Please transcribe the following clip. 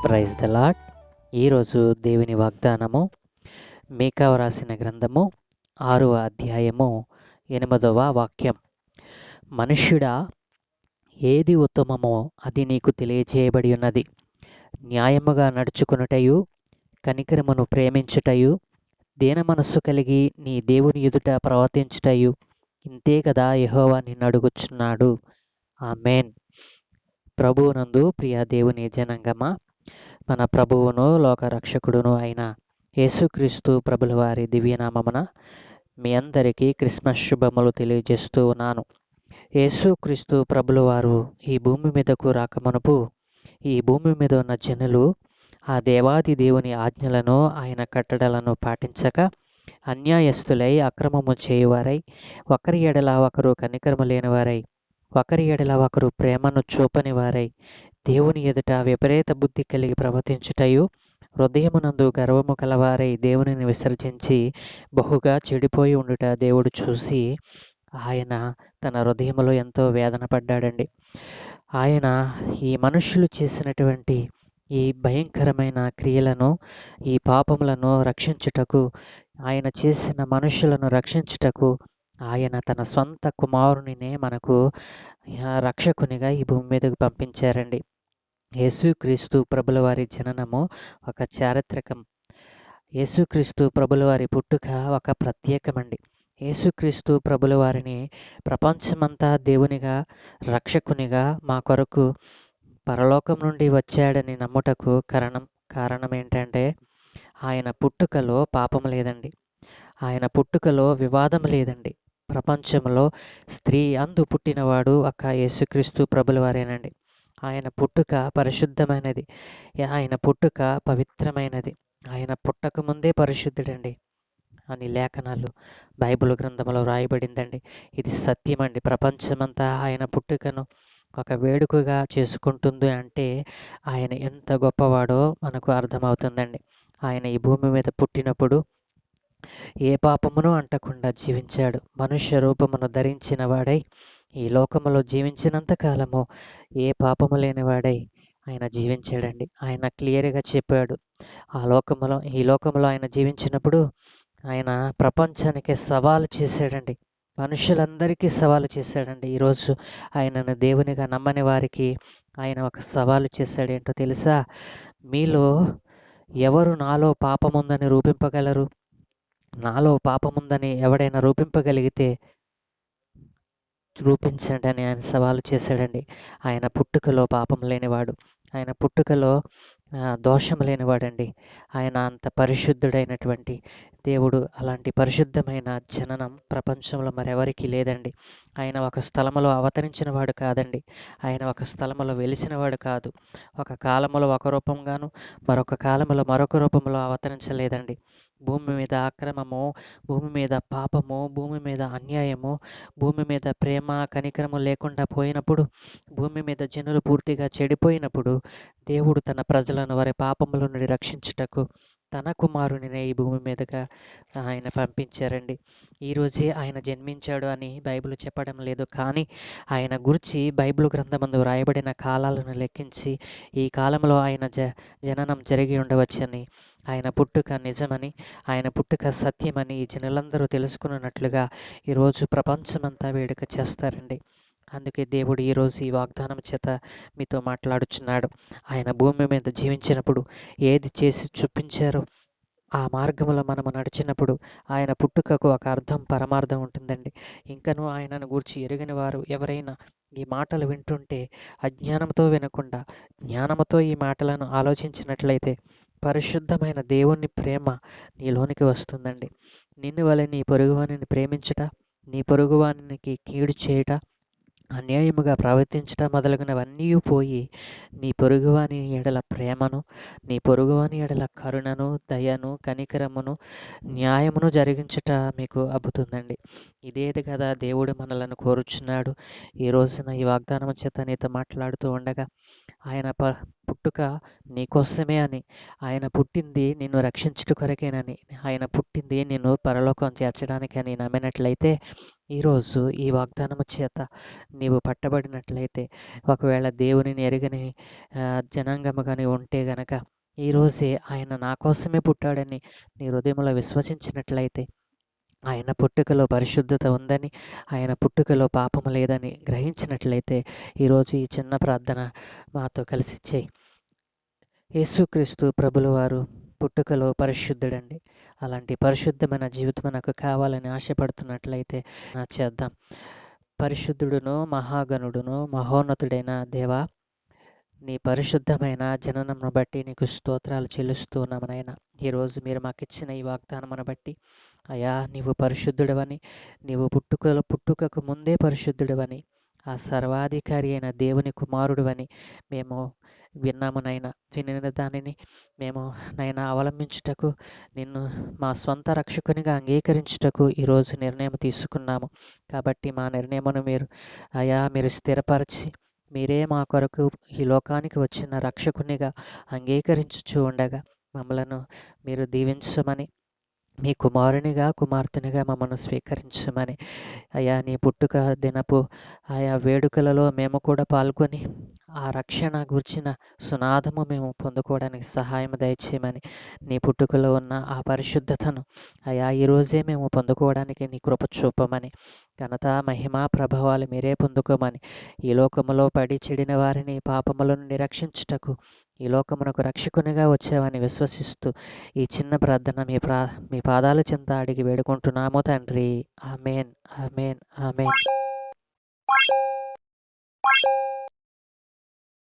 Praise the lord. ఈరోజు దేవుని వాగ్దానము మీకా వ్రాసిన గ్రంథము 6వ అధ్యాయము 8వ వాక్యం. మనుష్యుడా, ఏది ఉత్తమమో అది నీకు తెలియజేయబడి ఉన్నది. న్యాయముగా నడుచుకొనుటయు, కనికరమును ప్రేమించుటయు, దీన మనస్సు కలిగి నీ దేవుని ఎదుట ప్రవర్తించుటయు, ఇంతే కదా యెహోవా నిన్ను అడుగుచున్నాడు. ఆమేన్. ప్రభువునందు ప్రియ దేవుని జనాంగమా, మన ప్రభువును లోకరక్షకుడును అయిన యేసుక్రీస్తు ప్రభుల వారి దివ్యనామమున మీ అందరికీ క్రిస్మస్ శుభములు తెలియజేస్తూ ఉన్నాను. యేసుక్రీస్తు ప్రభుల వారు ఈ భూమి మీదకు రాకమునుపు ఈ భూమి మీద ఉన్న జనులు ఆ దేవాది దేవుని ఆజ్ఞలను, ఆయన కట్టడలను పాటించక అన్యాయస్తులై, అక్రమము చేయువారై, ఒకరి ఎడల ఒకరు కనికరము లేనివారై, ఒకరి ఎడల ఒకరు ప్రేమను చూపని వారై, దేవుని ఎదుట విపరీత బుద్ధి కలిగి ప్రవర్తించుటయు, హృదయమునందు గర్వము కలవారై దేవునిని విసర్జించి బహుగా చెడిపోయి ఉండుట దేవుడు చూసి ఆయన తన హృదయములో ఎంతో వేదన పడ్డాడండి. ఆయన ఈ మనుషులు చేసినటువంటి ఈ భయంకరమైన క్రియలను, ఈ పాపములను రక్షించుటకు, ఆయన చేసిన మనుషులను రక్షించుటకు ఆయన తన సొంత కుమారునినే మనకు రక్షకునిగా ఈ భూమి మీదకు పంపించారండి. యేసుక్రీస్తు ప్రభుల వారి జననము ఒక చారిత్రకం. యేసుక్రీస్తు ప్రభుల వారి పుట్టుక ఒక ప్రత్యేకమండి. యేసుక్రీస్తు ప్రభుల వారిని ప్రపంచమంతా దేవునిగా, రక్షకునిగా మా కొరకు పరలోకం నుండి వచ్చాడని నమ్ముటకు కారణం ఏంటంటే, ఆయన పుట్టుకలో పాపం లేదండి. ఆయన పుట్టుకలో వివాదం లేదండి. ప్రపంచంలో స్త్రీ అందు పుట్టినవాడు ఒక్క యేసుక్రీస్తు ప్రభుల వారేనండి. ఆయన పుట్టుక పరిశుద్ధమైనది. ఆయన పుట్టుక పవిత్రమైనది. ఆయన పుట్టకముందే పరిశుద్ధుడండి అని లేఖనాలు, బైబిల్ గ్రంథంలో రాయబడిందండి. ఇది సత్యమండి. ప్రపంచమంతా ఆయన పుట్టుకను ఒక వేడుకగా చేసుకుంటుంది అంటే ఆయన ఎంత గొప్పవాడో మనకు అర్థమవుతుందండి. ఆయన ఈ భూమి మీద పుట్టినప్పుడు ఏ పాపమును అంటకుండా జీవించాడు. మనుష్య రూపమును ధరించిన వాడై ఈ లోకములో జీవించినంత కాలము ఏ పాపము లేనివాడై ఆయన జీవించాడండి. ఆయన క్లియర్గా చెప్పాడు. ఈ లోకములో ఆయన జీవించినప్పుడు ఆయన ప్రపంచానికి సవాలు చేశాడండి. మనుషులందరికీ సవాలు చేశాడండి. ఈరోజు ఆయనను దేవునిగా నమ్మని వారికి ఆయన ఒక సవాలు చేశాడు. ఏంటో తెలుసా? మీలో ఎవరు నాలో పాపముందని రూపింపగలరు? నాలో పాపముందని ఎవడైనా రూపింపగలిగితే రూపించండి అని ఆయన సవాలు చేశాడండి. ఆయన పుట్టుకలో పాపం లేనివాడు. ఆయన పుట్టుకలో దోషం లేనివాడండి. ఆయన అంత పరిశుద్ధుడైనటువంటి దేవుడు. అలాంటి పరిశుద్ధమైన జననం ప్రపంచంలో మరెవరికి లేదండి. ఆయన ఒక స్థలములో అవతరించిన వాడు కాదండి. ఆయన ఒక స్థలములో వెలిసినవాడు కాదు. ఒక కాలములో ఒక రూపంగాను, మరొక కాలములో మరొక రూపంలో అవతరించలేదండి. భూమి మీద అక్రమము, భూమి మీద పాపము, భూమి మీద అన్యాయము, భూమి మీద ప్రేమ, కనికరము లేకుండా పోయినప్పుడు, భూమి మీద జనులు పూర్తిగా చెడిపోయినప్పుడు దేవుడు తన ప్రజలను వారి పాపముల నుండి రక్షించుటకు తన కుమారునినే ఈ భూమి మీదగా ఆయన పంపించారండి. ఈరోజే ఆయన జన్మించాడు అని బైబిల్ చెప్పడం లేదు, కానీ ఆయన గురించి బైబిల్ గ్రంథమందు రాయబడిన కాలాలను లెక్కించి ఈ కాలంలో ఆయన జననం జరిగి ఉండవచ్చని, ఆయన పుట్టుక నిజమని, ఆయన పుట్టుక సత్యమని ఈ జనులందరూ తెలుసుకున్నట్లుగా ఈరోజు ప్రపంచమంతా వేడుక చేస్తారండి. అందుకే దేవుడు ఈరోజు ఈ వాగ్దానం చేత మీతో మాట్లాడుచున్నాడు. ఆయన భూమి మీద జీవించినప్పుడు ఏది చేసి చూపించారో ఆ మార్గంలో మనము నడిచినప్పుడు ఆయన పుట్టుకకు ఒక అర్థం, పరమార్థం ఉంటుందండి. ఇంకనూ ఆయనను గూర్చి ఎరుగని వారు ఎవరైనా ఈ మాటలు వింటుంటే అజ్ఞానంతో వినకుండా జ్ఞానముతో ఈ మాటలను ఆలోచించినట్లయితే పరిశుద్ధమైన దేవుని ప్రేమ నీలోనికి వస్తుందండి. నిన్ను వలె నీ పొరుగువానిని ప్రేమించుట, నీ పొరుగువానికి కీడు చేయుట, అన్యాయముగా ప్రవర్తించటం మొదలగునవన్నీ పోయి నీ పొరుగువాని ఎడల ప్రేమను, నీ పొరుగువాని ఎడల కరుణను, దయను, కనికరమును, న్యాయమును జరిగించుట మీకు అబ్బుతుందండి. ఇదేది కదా దేవుడు మనలను కోరుచున్నాడు. ఈ రోజున ఈ వాగ్దానం చేత నీతో మాట్లాడుతూ ఉండగా ఆయన పుట్టుక నీకోసమే అని, ఆయన పుట్టింది నిన్ను రక్షించుట కొరకేనని, ఆయన పుట్టింది నిన్ను పరలోకం చేర్చడానికని నమ్మినట్లయితే ఈరోజు ఈ వాగ్దానము చేత నీవు పట్టబడినట్లయితే, ఒకవేళ దేవునిని ఎరగని జనాంగము కానీ ఉంటే గనక, ఈరోజే ఆయన నా కోసమే పుట్టాడని నీ హృదయంలో విశ్వసించినట్లయితే, ఆయన పుట్టుకలో పరిశుద్ధత ఉందని, ఆయన పుట్టుకలో పాపము లేదని గ్రహించినట్లయితే, ఈరోజు ఈ చిన్న ప్రార్థన మాతో కలిసి చేయి. యేసుక్రీస్తు ప్రభుల వారు పుట్టుకలో పరిశుద్ధుడండి. అలాంటి పరిశుద్ధమైన జీవితం నాకు కావాలని ఆశపడుతున్నట్లయితే చేద్దాం. పరిశుద్ధుడును మహాగణుడును మహోన్నతుడైన దేవా, నీ పరిశుద్ధమైన జననమును బట్టి నీకు స్తోత్రాలు చెల్లిస్తున్నాము నాయన. ఈరోజు మీరు మాకు ఇచ్చిన ఈ వాగ్దానమును బట్టి, అయా నీవు పరిశుద్ధుడవని, నీవు పుట్టుకకు ముందే పరిశుద్ధుడవని, ఆ సర్వాధికారి అయిన దేవుని కుమారుడువని మేము విన్నాము నాయన. వినిన దానిని మేము నాయన అవలంబించుటకు, నిన్ను మా స్వంత రక్షకునిగా అంగీకరించుటకు ఈరోజు నిర్ణయం తీసుకున్నాము. కాబట్టి మా నిర్ణయమును మీరు స్థిరపరిచి, మీరే మా కొరకు ఈ లోకానికి వచ్చిన రక్షకునిగా అంగీకరించుచూ ఉండగా మమ్మలను మీరు దీవించమని, మీ కుమారునిగా కుమార్తెనిగా మమ్మల్ని స్వీకరించమని, అయా నీ పుట్టుక దినపు ఆయా వేడుకలలో మేము కూడా పాల్గొని ఆ రక్షణ గూర్చిన సునాదము మేము పొందుకోవడానికి సహాయం దయచేయమని, నీ పుట్టుకలో ఉన్న ఆ పరిశుద్ధతను అయా ఈరోజే మేము పొందుకోవడానికి నీ కృప చూపమని, ఘనత మహిమ ప్రభావాలు మీరే పొందుకోమని, ఈ లోకములో పడి చెడిన వారిని పాపములను నిరక్షించుటకు ఈ లోకమునకు రక్షకునిగా వచ్చావని విశ్వసిస్తూ ఈ చిన్న ప్రార్థన మీ పాదాల చెంత అడిగి వేడుకుంటున్నాము తండ్రి. ఆమేన్, ఆమేన్, ఆమేన్.